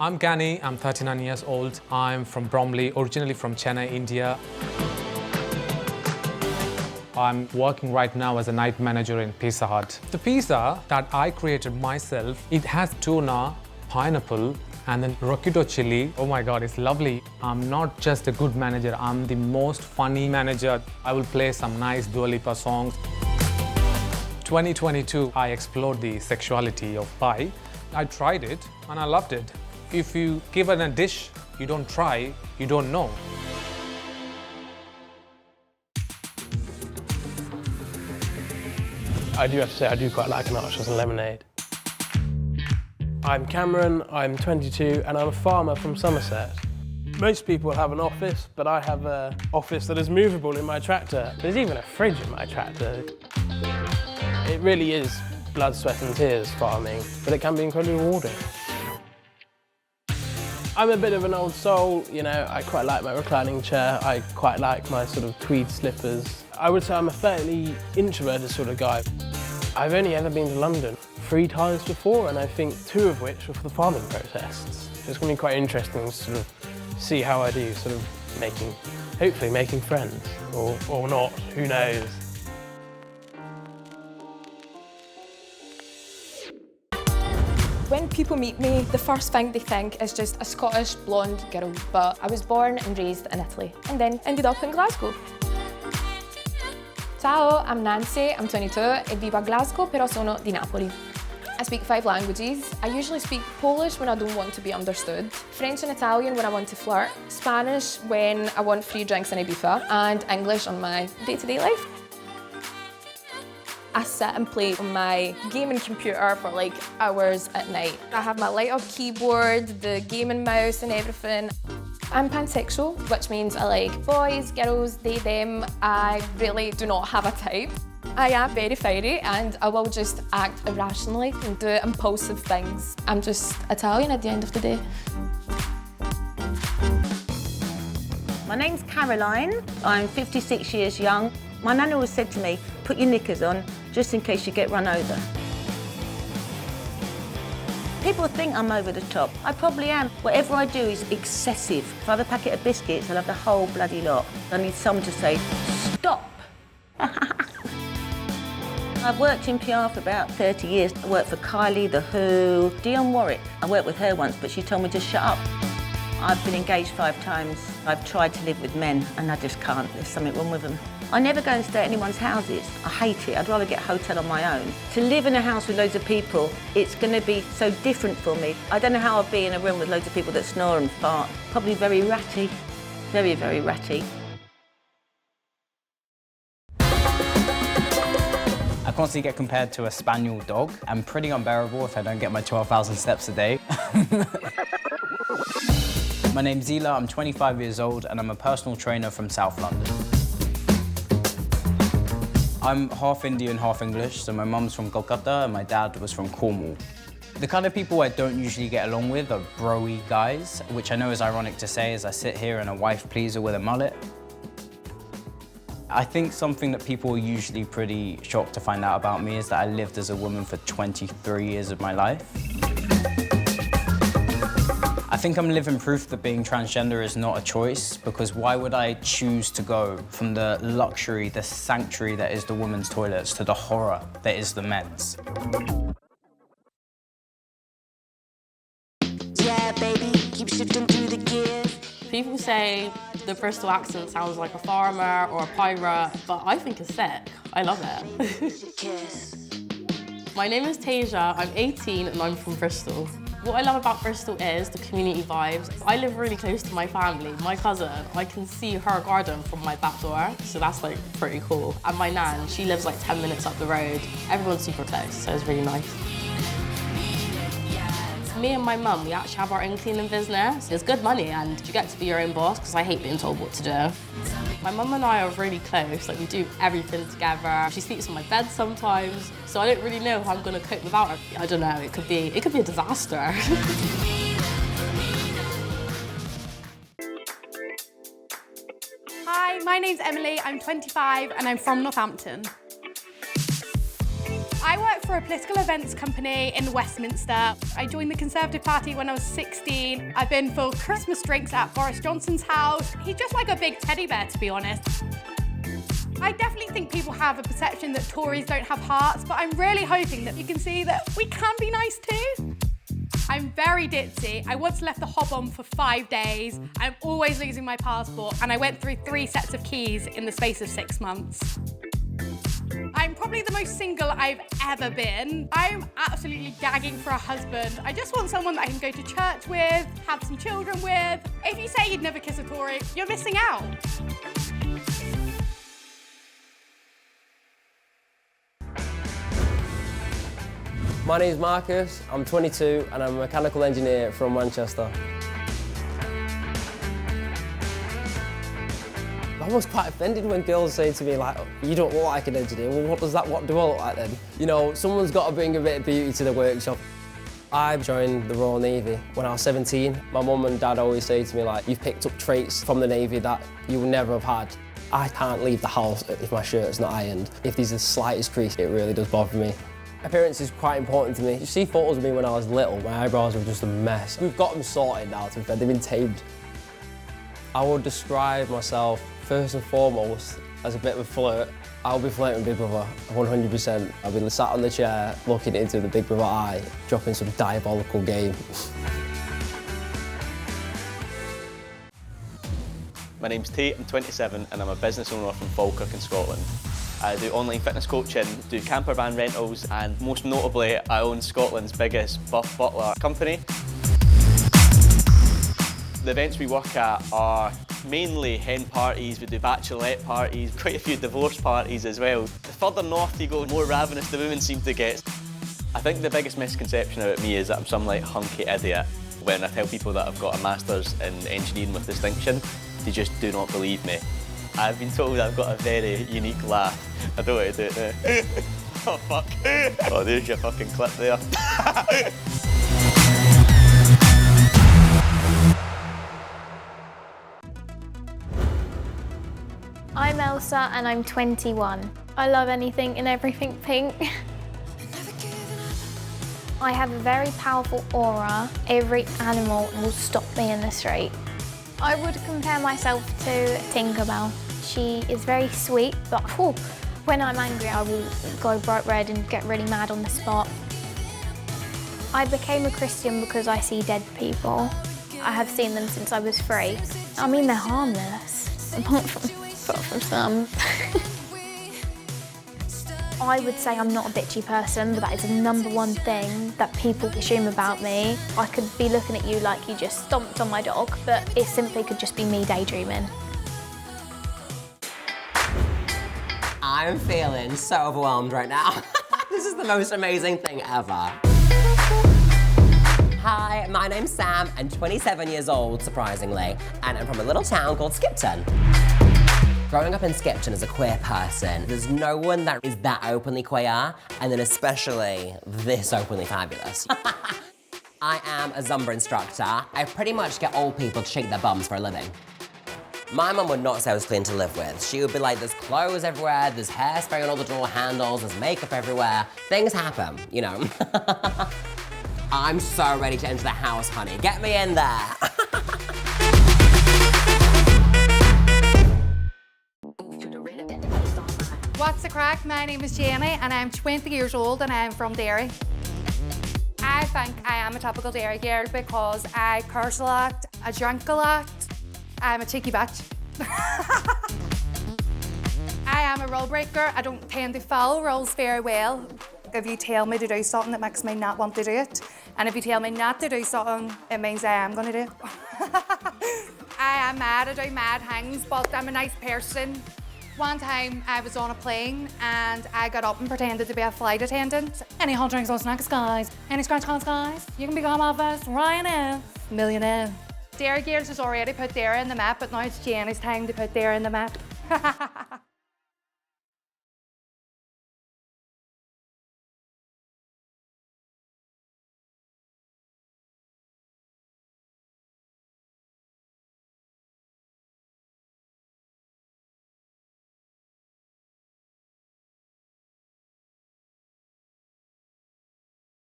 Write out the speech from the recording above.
I'm Gani, I'm 39 years old. I'm from Bromley, originally from Chennai, India. I'm working right now as a night manager in Pizza Hut. The pizza that I created myself, it has tuna, pineapple, and then roquito chili. Oh my God, it's lovely. I'm not just a good manager, I'm the most funny manager. I will play some nice Dua Lipa songs. 2022, I explored the sexuality of pie. I tried it and I loved it. If you give it a dish, you don't try, you don't know. I do have to say, I do quite like an Archers and Lemonade. I'm Cameron, I'm 22, and I'm a farmer from Somerset. Most people have an office, but I have an office that is movable in my tractor. There's even a fridge in my tractor. It really is blood, sweat and tears farming, but it can be incredibly rewarding. I'm a bit of an old soul, you know, I quite like my reclining chair, I quite like my sort of tweed slippers. I would say I'm a fairly introverted sort of guy. I've only ever been to London 3 times before, and I think 2 of which were for the farming protests. It's going to be quite interesting to sort of see how I do, sort of hopefully making friends, or not, who knows. When people meet me, the first thing they think is just a Scottish blonde girl, but I was born and raised in Italy, and then ended up in Glasgow. Ciao, I'm Nancy, I'm 22 e vivo a Glasgow, però sono di Napoli. I speak 5 languages. I usually speak Polish when I don't want to be understood, French and Italian when I want to flirt, Spanish when I want free drinks in Ibiza, and English on my day-to-day life. I sit and play on my gaming computer for like hours at night. I have my light-up keyboard, the gaming mouse and everything. I'm pansexual, which means I like boys, girls, they, them. I really do not have a type. I am very fiery and I will just act irrationally and do impulsive things. I'm just Italian at the end of the day. My name's Caroline. I'm 56 years young. My nan always said to me, put your knickers on just in case you get run over. People think I'm over the top. I probably am. Whatever I do is excessive. If I have a packet of biscuits, I'll have the whole bloody lot. I need someone to say, stop. I've worked in PR for about 30 years. I worked for Kylie, The Who, Dionne Warwick. I worked with her once, but she told me to shut up. I've been engaged 5 times. I've tried to live with men, and I just can't. There's something wrong with them. I never go and stay at anyone's houses. I hate it. I'd rather get a hotel on my own. To live in a house with loads of people, it's going to be so different for me. I don't know how I'd be in a room with loads of people that snore and fart. Probably very ratty. Very, very ratty. I constantly get compared to a spaniel dog. I'm pretty unbearable if I don't get my 12,000 steps a day. My name's Zila, I'm 25 years old and I'm a personal trainer from South London. I'm half Indian, half English, so my mum's from Kolkata and my dad was from Cornwall. The kind of people I don't usually get along with are bro-y guys, which I know is ironic to say as I sit here and a wife pleaser with a mullet. I think something that people are usually pretty shocked to find out about me is that I lived as a woman for 23 years of my life. I think I'm living proof that being transgender is not a choice, because why would I choose to go from the luxury, the sanctuary that is the women's toilets to the horror that is the men's? Yeah, baby, keep shifting through the gears. People say the Bristol accent sounds like a farmer or a pirate, but I think it's sick. I love it. My name is Teja, I'm 18 and I'm from Bristol. What I love about Bristol is the community vibes. I live really close to my family. My cousin, I can see her garden from my back door, so that's like pretty cool. And my nan, she lives like 10 minutes up the road. Everyone's super close, so it's really nice. Me and my mum, we actually have our own cleaning business. It's good money and you get to be your own boss because I hate being told what to do. My mum and I are really close, like we do everything together. She sleeps on my bed sometimes, so I don't really know how I'm gonna cope without her. I don't know, it could be a disaster. Hi, my name's Emily, I'm 25 and I'm from Northampton. I work for a political events company in Westminster. I joined the Conservative Party when I was 16. I've been for Christmas drinks at Boris Johnson's house. He's just like a big teddy bear, to be honest. I definitely think people have a perception that Tories don't have hearts, but I'm really hoping that you can see that we can be nice too. I'm very ditzy. I once left the hob-on for 5 days. I'm always losing my passport, and I went through 3 sets of keys in the space of 6 months. I'm probably the most single I've ever been. I'm absolutely gagging for a husband. I just want someone that I can go to church with, have some children with. If you say you'd never kiss a Tory, you're missing out. My name's Marcus, I'm 22 and I'm a mechanical engineer from Manchester. I was quite offended when girls say to me like, you don't look like an engineer. Well, what do I look like then? You know, someone's got to bring a bit of beauty to the workshop. I joined the Royal Navy when I was 17. My mum and dad always say to me like, you've picked up traits from the Navy that you would never have had. I can't leave the house if my shirt's not ironed. If there's the slightest crease, it really does bother me. Appearance is quite important to me. You see photos of me when I was little, my eyebrows were just a mess. We've got them sorted now, to be fair, they've been tamed. I would describe myself, first and foremost, as a bit of a flirt. I'll be flirting with Big Brother, 100%. I'll be sat on the chair, looking into the Big Brother eye, dropping some diabolical game. My name's Tate, I'm 27 and I'm a business owner from Falkirk in Scotland. I do online fitness coaching, do camper van rentals, and most notably, I own Scotland's biggest buff butler company. The events we work at are mainly hen parties, we do bachelorette parties, quite a few divorce parties as well. The further north you go, the more ravenous the women seem to get. I think the biggest misconception about me is that I'm some like hunky idiot. When I tell people that I've got a master's in engineering with distinction, they just do not believe me. I've been told I've got a very unique laugh. I don't want to do it now. Oh fuck. Oh, there's your fucking clip there. I'm Elsa and I'm 21. I love anything and everything pink. I have a very powerful aura. Every animal will stop me in the street. I would compare myself to Tinkerbell. She is very sweet, but when I'm angry, I will go bright red and get really mad on the spot. I became a Christian because I see dead people. I have seen them since I was 3. I mean, they're harmless, apart from some. I would say I'm not a bitchy person, but that is the #1 thing that people assume about me. I could be looking at you like you just stomped on my dog, but it simply could just be me daydreaming. I'm feeling so overwhelmed right now. This is the most amazing thing ever. Hi, my name's Sam, I'm 27 years old, surprisingly, and I'm from a little town called Skipton. Growing up in Skipton as a queer person, there's no one that is that openly queer, and then especially this openly fabulous. I am a Zumba instructor. I pretty much get old people to shake their bums for a living. My mum would not say I was clean to live with. She would be like, there's clothes everywhere, there's hairspray on all the door handles, there's makeup everywhere. Things happen, you know. I'm so ready to enter the house, honey. Get me in there. What's the crack? My name is Gani and I'm 20 years old and I'm from Derry. I think I am a typical Derry girl because I curse a lot, I drink a lot, I'm a cheeky bitch. I am a rule breaker. I don't tend to follow rules very well. If you tell me to do something, it makes me not want to do it. And if you tell me not to do something, it means I am going to do it. I am mad, I do mad things, but I'm a nice person. One time I was on a plane and I got up and pretended to be a flight attendant. Any hot drinks or snacks, guys? Any scratch cards, guys? You can become off us right now. Millionaire. Derry Girls has already put Derry in the map, but now it's Jenny's time to put Derry in the map.